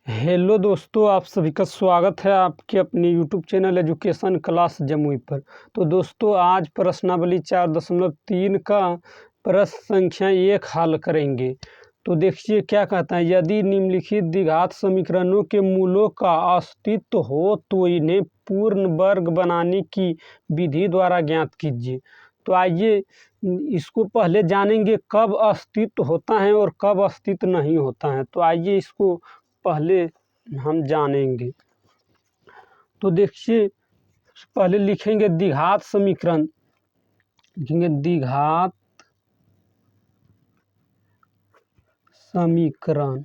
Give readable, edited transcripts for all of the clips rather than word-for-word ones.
Hello दोस्तों, आप सभी का स्वागत है आपके अपने YouTube channel education class Jamui पर। तो दोस्तों, आज प्रश्नावली 4.3 का प्रश्न संख्या 1 हल करेंगे। तो देखिए क्या कहता है। यदि निम्नलिखित द्विघात समीकरणों के मूलों का अस्तित्व हो तो इन्हें पूर्ण वर्ग बनाने की विधि द्वारा ज्ञात कीजिए। तो आइए इसको पहले जानेंगे कब अस्तित्व होता है और कब अस्तित्व नहीं होता है। तो आइए इसको पहले हम जानेंगे। तो देखिए, पहले लिखेंगे द्विघात समीकरण। लिखेंगे द्विघात समीकरण।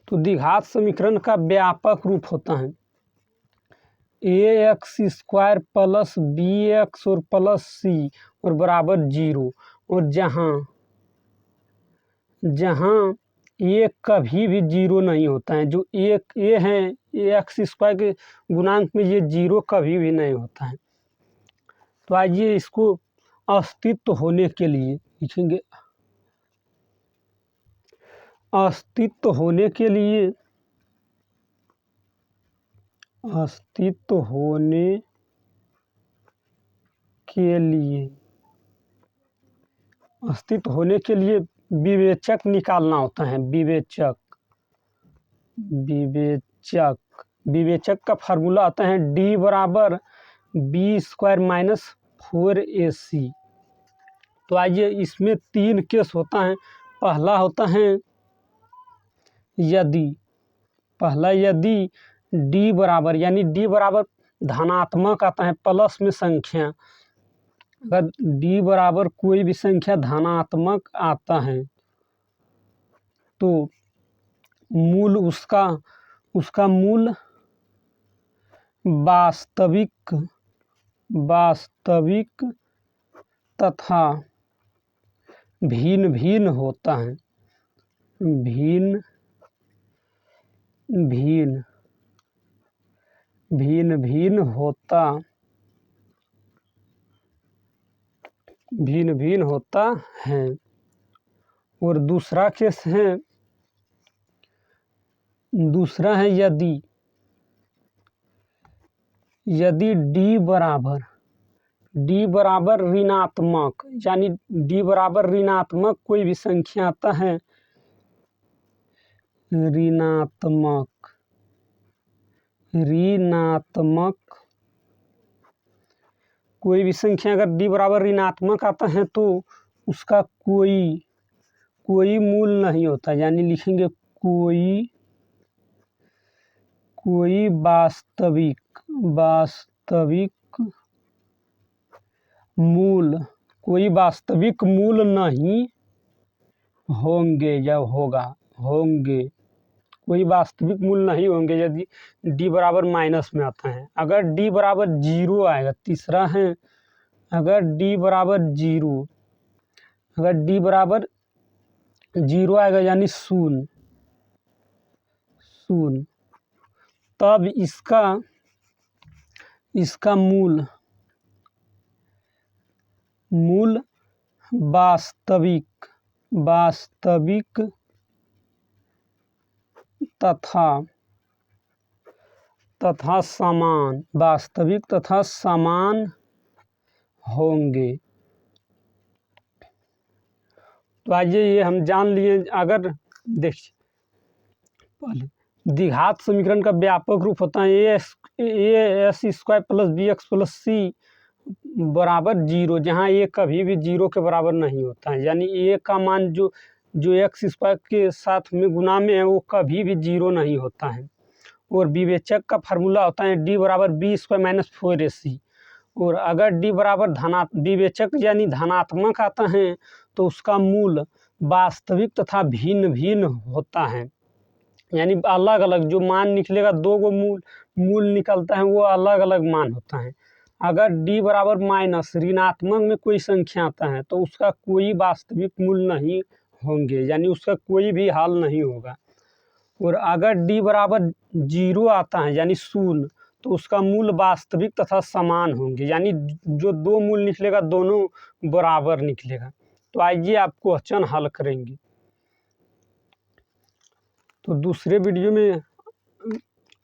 तो द्विघात समीकरण का व्यापक रूप होता है ax² प्लस bx और प्लस c और बराबर 0। और जहाँ ए कभी भी 0 नहीं होता है। जो एक ए है ax² के गुणांक में ये 0 कभी भी नहीं होता है। तो आइए इसको अस्तित्व होने के लिए लिखेंगे। अस्तित्व होने के लिए विवेचक निकालना होता है। विवेचक का फार्मूला आता है d बराबर b² माइनस 4ac। तो आइए इसमें 3 केस होता है। पहला होता है यदि d बराबर, यानी d बराबर धनात्मक आता है प्लस में संख्या। अगर d बराबर कोई भी संख्या धनात्मक आता है तो मूल उसका मूल वास्तविक तथा भिन्न भिन्न होता है। भिन्न भिन्न होता है। और दूसरा केस है यदि d बराबर ऋणात्मक, यानी d बराबर ऋणात्मक कोई भी संख्या आता है। ऋणात्मक कोई भी संख्या अगर d बराबर ऋणात्मक आता है तो उसका कोई मूल नहीं होता। यानी लिखेंगे कोई वास्तविक मूल नहीं होंगे या होंगे। कोई वास्तविक मूल नहीं होंगे यदि d बराबर माइनस में आता है। अगर d बराबर 0 आएगा। तीसरा है अगर d बराबर 0 आएगा, यानी शून्य, तब इसका मूल वास्तविक तथा समान होंगे। तो आइए ये हम जान लिए। अगर देखिए, पहले द्विघात समीकरण का व्यापक रूप होता है ax² plus bx plus c बराबर 0, जहाँ a कभी भी 0 के बराबर नहीं होता है। यानी a का मान जो x² के साथ में गुना में है वो कभी भी 0 नहीं होता है। और विवेचक का फार्मूला होता है d बराबर b² माइनस 4ac। और अगर d बराबर विवेचक यानी धनात्मक आता है तो उसका मूल वास्तविक तथा भिन्न होता है। यानी अलग अलग जो मान निकलेगा, 2 गो मूल निकलता है, वो अलग अलग मान होता है। अगर d बराबर माइनस ऋणात्मक में कोई संख्या आता है तो उसका कोई वास्तविक मूल नहीं होंगे, यानी उसका कोई भी हल नहीं होगा। और अगर d बराबर 0 आता है यानी शून्य, तो उसका मूल वास्तविक तथा समान होंगे। यानी जो 2 मूल निकलेगा दोनों बराबर निकलेगा। तो आइए आप क्वेश्चन हल करेंगे। तो दूसरे वीडियो में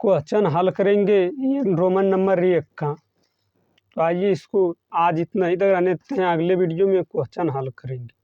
क्वेश्चन हल करेंगे ये रोमन नंबर 1 का। तो आइए इसको आज इतना ही तक रहने देते हैं, अगले वीडियो में क्वेश्चन हल करेंगे।